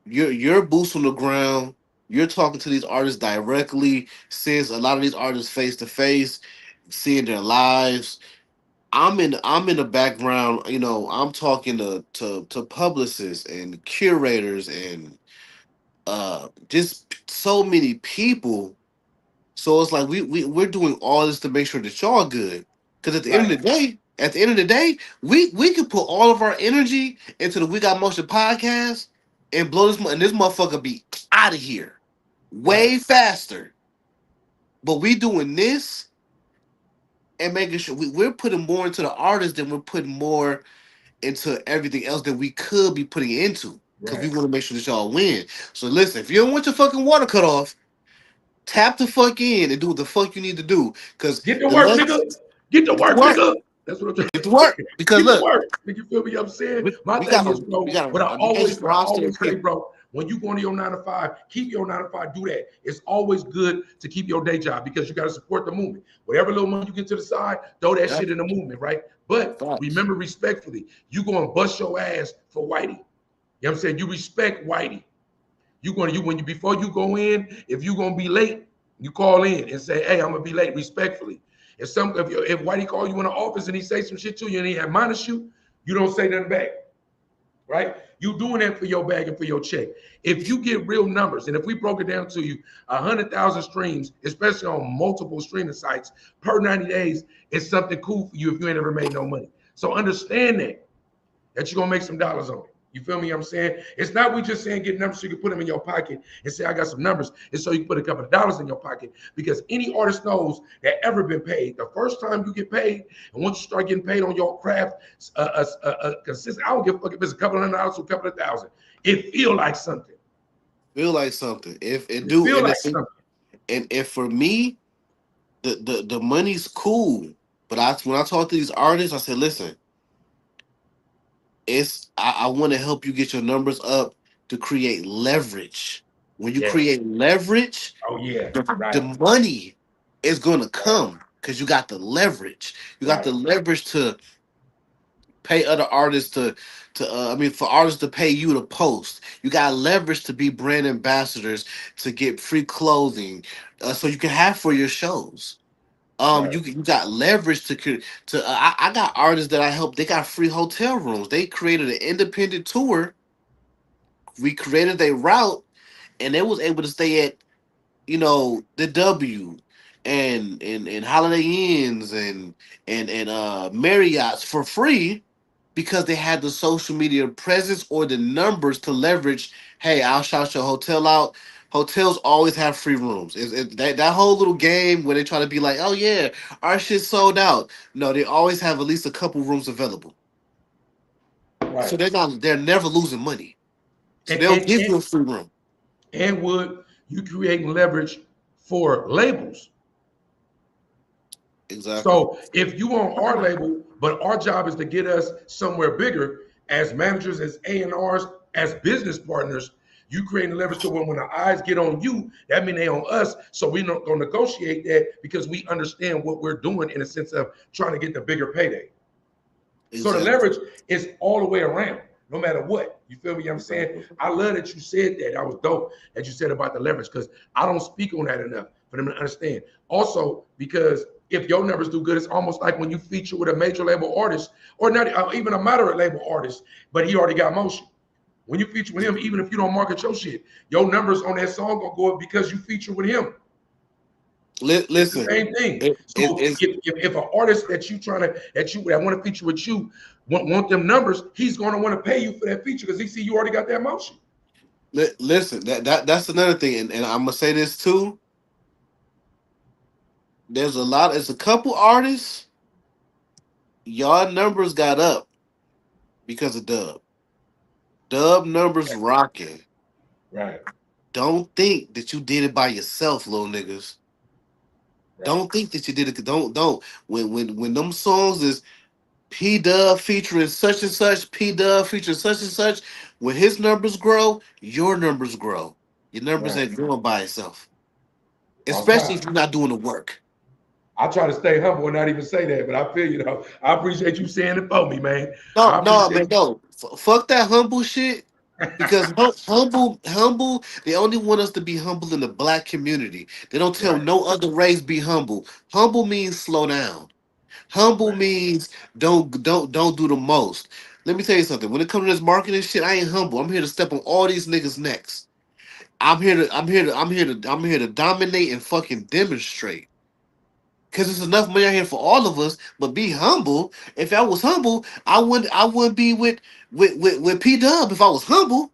you're boots on the ground. You're talking to these artists directly, seeing a lot of these artists face to face, seeing their lives. I'm in the background. I'm talking to publicists and curators and just so many people. So it's like we're doing all this to make sure that y'all good. Because Right. at the end of the day, we could put all of our energy into the We Got Motion podcast and blow and this motherfucker be out of here Right. way faster. But we doing this and making sure we're putting more into the artist than we're putting more into everything else that we could be putting into. Because we Right. want to make sure that y'all win. So listen, if you don't want your fucking water cut off, tap the fuck in and do what the fuck you need to do. Because Get to the work, less nigga. Get to get to work, work, nigga. That's what I'm trying get to to work. say. Because Get to look, work. Nigga, you feel me? I'm saying my we thing got is, we bro, got what I a always nice what I roster always of say, people. bro, when you go into your 9 to 5, keep your 9 to 5, do that. It's always good to keep your day job because you got to support the movement. Whatever little money you get to the side, throw that Yeah, shit in the movement, right? But facts. remember respectfully, you go and bust your ass for Whitey. You know what I'm saying? You respect Whitey. You going to you when you before you go in, if you gonna be late, you call in and say, "Hey, I'm gonna be late," respectfully. If Whitey call you in the office and he say some shit to you and he admonish you, you don't say nothing back, right? You doing that for your bag and for your check. If you get real numbers, and if we broke it down to you, 100,000 streams, especially on multiple streaming sites per 90 days, is something cool for you if you ain't ever made no money. So understand that you're gonna make some dollars on it. You feel me? I'm saying it's not we just saying get numbers so you can put them in your pocket and say I got some numbers. It's so you can put a couple of dollars in your pocket because any artist knows that ever been paid. The first time you get paid, and once you start getting paid on your craft, consistent. I don't give a fuck if it's a couple of $100 or a couple of thousand. It feel like something. Feel like something. If it It do, feel and like if something. if for me, the money's cool. But when I talk to these artists, I said, listen, I want to help you get your numbers up to create leverage. When you Yes. create leverage, Oh yeah. the Right. money is gonna Right. come because you got the leverage. You got the Right. leverage to pay other artists to I mean for artists to pay you to post. You got leverage to be brand ambassadors to get free clothing, so you can have for your shows. Right. You got leverage I got artists that I helped. They got free hotel rooms. They created an independent tour. We created a route, and they was able to stay at the W and Holiday Inns and Marriott's for free because they had the social media presence or the numbers to leverage. Hey, I'll shout your hotel out. Hotels always have free rooms. That whole little game where they try to be like, oh yeah, our shit's sold out. No, they always have at least a couple rooms available. So Right. they're never losing money. So And they'll and give and, you a free room. and would you creating leverage for labels? Exactly. So if you on our label, but our job is to get us somewhere bigger as managers, as A&Rs, as business partners, you creating leverage to when the eyes get on you, that means they on us. So we not gonna negotiate that because we understand what we're doing in a sense of trying to get the bigger payday. So the Exactly. leverage is all the way around, no matter what. You feel me? I'm saying Exactly. I love that you said that. That was dope that you said about the leverage because I don't speak on that enough for them to understand. Also, because if your numbers do good, it's almost like when you feature with a major label artist or not even a moderate label artist, but he already got motion. When you feature with him, even if you don't market your shit, your numbers on that song gonna go up because you feature with him. It's the Listen, same thing. So it's if an artist that you trying to that want to feature with you want them numbers, he's going to want to pay you for that feature because he see you already got that motion. listen, that's another thing, and I'm gonna say this too. There's a couple artists, y'all numbers got up because of Dub. Dub numbers rocking. Right, Don't think that you did it by yourself, little niggas. right, Don't think that you did it. Don't. When them songs is P Dub featuring such and such, P Dub featuring such and such. When his numbers grow, your numbers grow. Your numbers right. ain't growing by itself, especially Outside. if you're not doing the work. I try to stay humble and not even say that, but I feel you know. I appreciate you saying it for me, man. No, I no, appreciate man, no. Fuck that humble shit. Because humble, they only want us to be humble in the black community. They don't tell right, no other race be humble. Humble means slow down. Humble right. means don't do the most. Let me tell you something. When it comes to this marketing shit, I ain't humble. I'm here to step on all these niggas' necks. I'm here to dominate and fucking demonstrate. Cause there's enough money out here for all of us, but be humble. If I was humble, I wouldn't be with P Dub if I was humble.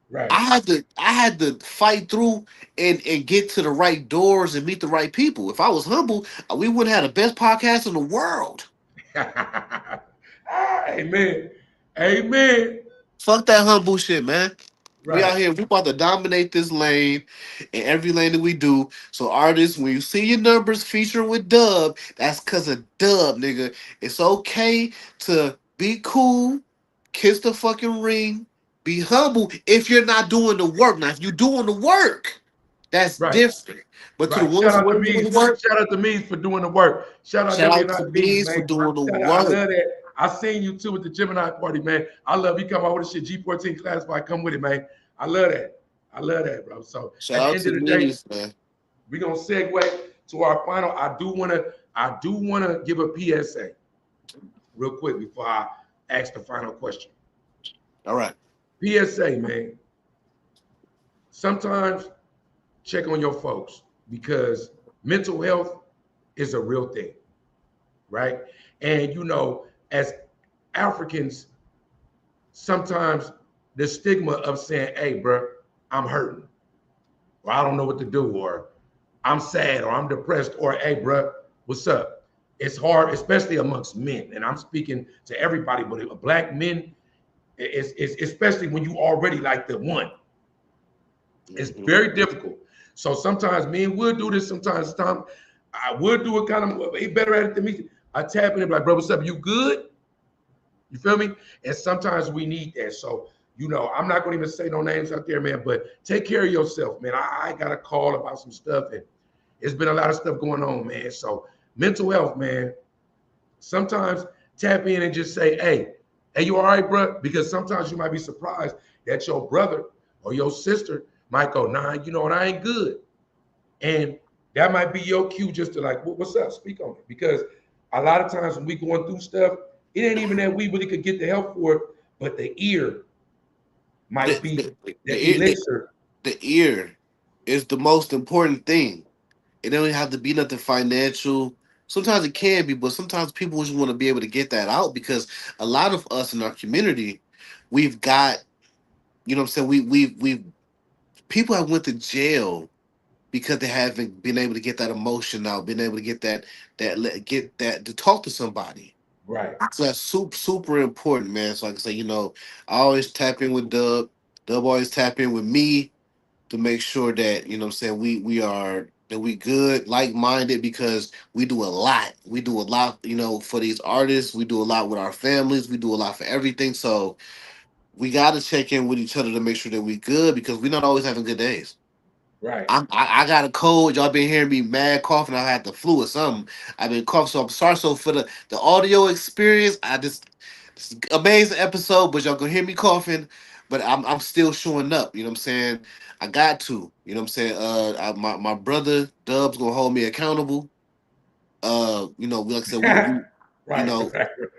Right. I had to fight through and get to the right doors and meet the right people. If I was humble, we wouldn't have the best podcast in the world. Amen. Amen. Fuck that humble shit, man. We Right. out here, we about to dominate this lane in every lane that we do. So artists, when you see your numbers featuring with Dub, that's cause of Dub, nigga. It's okay to be cool, kiss the fucking ring, be humble if you're not doing the work. Now, if you're doing the work, that's Right. different. But to the Right. ones Shout who out to ain't doing Mees. the work, Shout out to Mees for doing the work. Shout out shout out Gemini to Mees, Bees for man. doing the Shout out. I work. love that. I seen you too with the Gemini party, man. I love you come out with the shit G14 classified. Come with it, man. I love that. I love that, bro. So Shout at the out end to of the day, Bees, man. we're gonna segue to our final. I do wanna give a PSA real quick before I ask the final question. All right. PSA, man. Sometimes check on your folks because mental health is a real thing, right? And as Africans, sometimes the stigma of saying, "Hey, bro, I'm hurting," or "I don't know what to do," or "I'm sad," or "I'm depressed," or "Hey, bro, what's up?" It's hard, especially amongst men, and I'm speaking to everybody, but black men, it's especially when you already like the one. It's Mhm. very difficult. So sometimes men will do this. Sometimes Tom, I would do it kind of. He better at it than me. I tap in and be like, bro, what's up? You good? You feel me? And sometimes we need that. So I'm not going to even say no names out there, man. But take care of yourself, man. I got a call about some stuff, and it's been a lot of stuff going on, man. So mental health, man. Sometimes tap in and just say, hey, you all right, bro? Because sometimes you might be surprised that your brother or your sister might go, nah, you know what, I ain't good. And that might be your cue just to like, what's up? Speak on it. Because a lot of times when we going through stuff, it ain't even that we really could get the help for it, but the ear The, might be the, the the, ear, the, elixir. the ear is the most important thing. It don't have to be nothing financial. Sometimes it can be, but sometimes people just want to be able to get that out because a lot of us in our community, we've got, you know what I'm saying, we people have went to jail because they haven't been able to get that emotion out, been able to get that to talk to somebody. Right. So that's super important, man. So like I say, I always tap in with Dub. Dub always tap in with me to make sure that what I'm saying we are that we good, like minded because we do a lot. We do a lot, for these artists. We do a lot with our families. We do a lot for everything. So we got to check in with each other to make sure that we good because we're not always having good days. Right. I got a cold. Y'all been hearing me mad coughing. I had the flu or something. I've been coughing, so I'm sorry. So for the audio experience, it's an amazing episode, but y'all gonna hear me coughing. But I'm still showing up. You know what I'm saying? I got to. You know what I'm saying? My brother Dub's gonna hold me accountable. Like I said, we right, you right, know,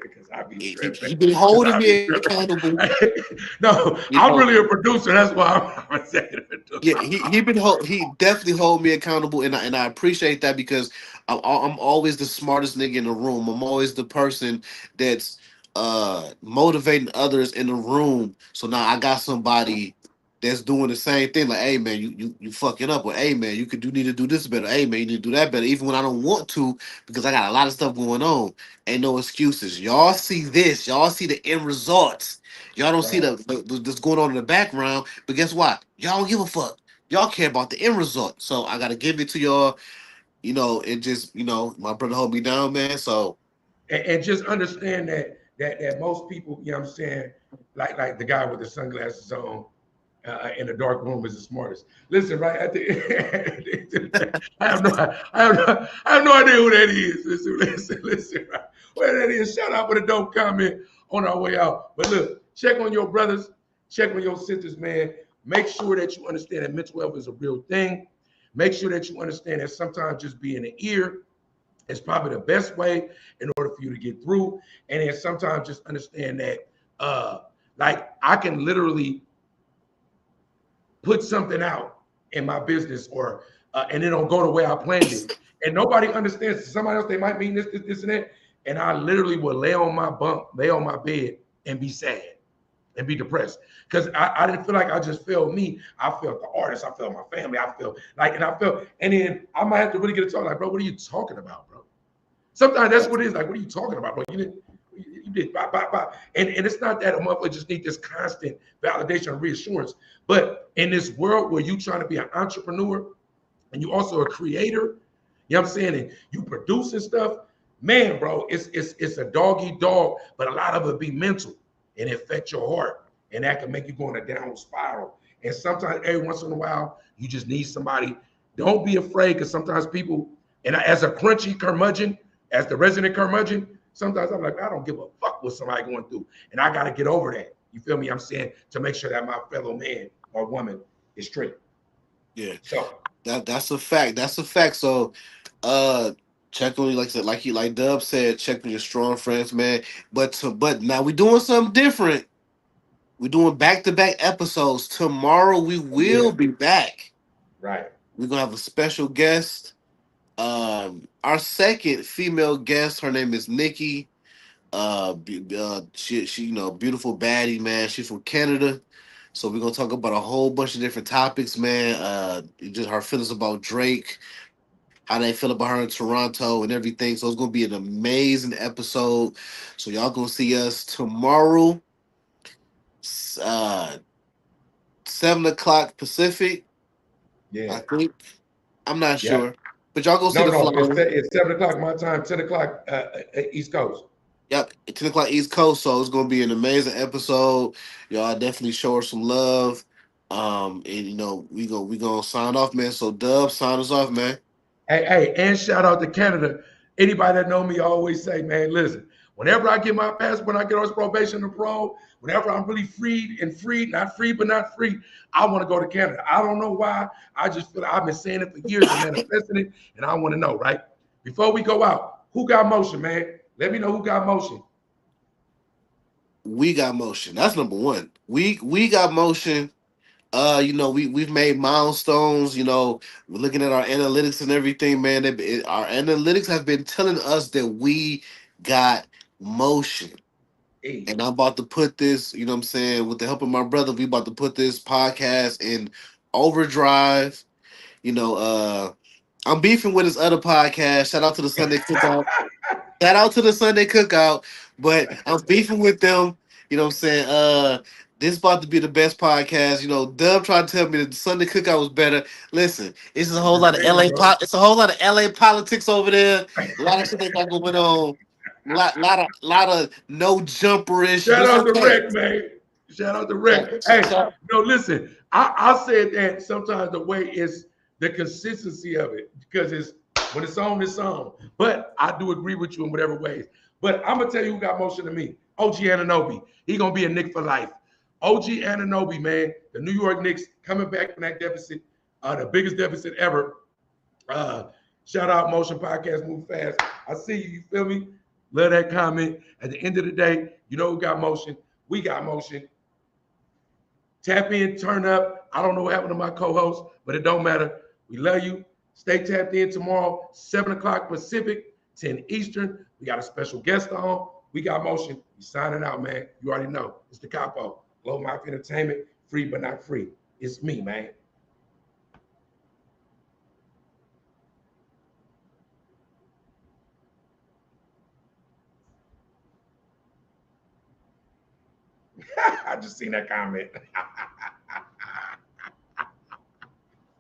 because I be he, tripping. he been Because holding I be me accountable. tripping. No, You I'm know, really a producer. That's why I'm a executive yeah, producer. he definitely hold me accountable, and I appreciate that because I'm always the smartest nigga in the room. I'm always the person that's motivating others in the room. So now I got somebody that's doing the same thing. Like, hey man, you fucking up. Or hey man, you need to do this better. Hey man, you need to do that better. Even when I don't want to, because I got a lot of stuff going on. Ain't no excuses. Y'all see this. Y'all see the end results. Y'all don't see Right. that's going on in the background. But guess what? Y'all don't give a fuck. Y'all care about the end result. So I gotta give it to y'all. It just my brother hold me down, man. So And just understand that most people, you know what I'm saying, like the guy with the sunglasses on, in the dark room is the smartest. Listen, right at the I have no idea who that is. Listen, right? Where that is. Shout out with a dope comment on our way out. But look, check on your brothers, check on your sisters, man. Make sure that you understand that mental health is a real thing. Make sure that you understand that sometimes just being an ear is probably the best way in order for you to get through. And then sometimes just understand that, like, I can literally put something out in my business, or and it don't go the way I planned it, and nobody understands. Somebody else, they might mean this, and that, and I literally will lay on my bunk, lay on my bed, and be sad and be depressed because I didn't feel like I just felt me. I felt the artist. I felt my family. I felt like, and I felt, and then I might have to really get a talk like, bro, what are you talking about, bro? Sometimes that's what it is. Like, what are you talking about, bro? You did, blah, blah, blah. And it's not that a motherfucker just need this constant validation and reassurance. But in this world where you trying to be an entrepreneur and you also a creator, you know what I'm saying? And you producing stuff, man, bro, it's a dog eat dog, but a lot of it be mental and it affect your heart. And that can make you go in a downward spiral. And sometimes every once in a while, you just need somebody. Don't be afraid, because sometimes people, and as a crunchy curmudgeon, as the resident curmudgeon, sometimes I'm like, I don't give a fuck what somebody going through. And I got to get over that. You feel me? I'm saying, to make sure that my fellow man or woman is straight. yeah, So, that's a fact. That's a fact. So uh check on you, like I said, like Dub said, check on your strong friends, man. But now we doing something different. We're doing back-to-back episodes. Tomorrow we yeah, will be back. right. We're gonna have a special guest. Our second female guest, her name is Nikki. She beautiful baddie, man. She's from Canada, so we're gonna talk about a whole bunch of different topics, man. Just her feelings about Drake, how they feel about her in Toronto, and everything. So it's gonna be an amazing episode. So y'all gonna see us tomorrow, uh, 7 o'clock Pacific, Yeah. I think. I'm not Yeah. sure, but y'all go see No, the no, flyer. it's 7 o'clock my time, 10 o'clock East Coast. Yep, 10 o'clock East Coast. So it's gonna be an amazing episode. Y'all definitely show her some love. And we gonna sign off, man. So Dub, sign us off, man. Hey, and shout out to Canada. Anybody that know me always say, man, listen, whenever I get my passport, when I get on probation and parole, whenever I'm really freed, not free, but not free, I want to go to Canada. I don't know why. I just feel like I've been saying it for years and manifesting it, and I want to know, right? Before we go out, who got motion, man? Let me know who got motion. We got motion. That's number one. We got motion. We've made milestones. We're looking at our analytics and everything, man. Our analytics have been telling us that we got motion. Hey, And I'm about to put this, you know what I'm saying, with the help of my brother, we about to put this podcast in overdrive. You know, I'm beefing with his other podcast. Shout out to the Sunday Cookout. Shout out to the Sunday Cookout. But I'm beefing with them. You know what I'm saying? This about to be the best podcast. Dub tried to tell me that the Sunday Cookout was better. Listen, it's a I'm whole just lot of saying, LA bro. it's a whole lot of LA politics over there. A lot of shit they got going on. Lot of no jumperish, but Shout it's out to okay. Rick, man. Shout out to Rex. Hey, no, listen. I said that sometimes the way is the consistency of it because it's when it's on, it's on. But I do agree with you in whatever ways. But I'm gonna tell you who got motion to me. OG Ananobi. He gonna be a Knick for life. OG Ananobi, man. The New York Knicks coming back from that deficit, the biggest deficit ever. Uh, Shout out Motion Podcast, move fast. I see you. You feel me? Love that comment. At the end of the day, you know who got motion? We got motion. Tap in, turn up. I don't know what happened to my co-host, but it don't matter. We love you. Stay tapped in tomorrow, 7 o'clock Pacific, 10 Eastern. We got a special guest on. We got motion. We signing out, man. You already know. It's the Capo. Glow Mafia Entertainment, free but not free. It's me, man. I just seen that comment.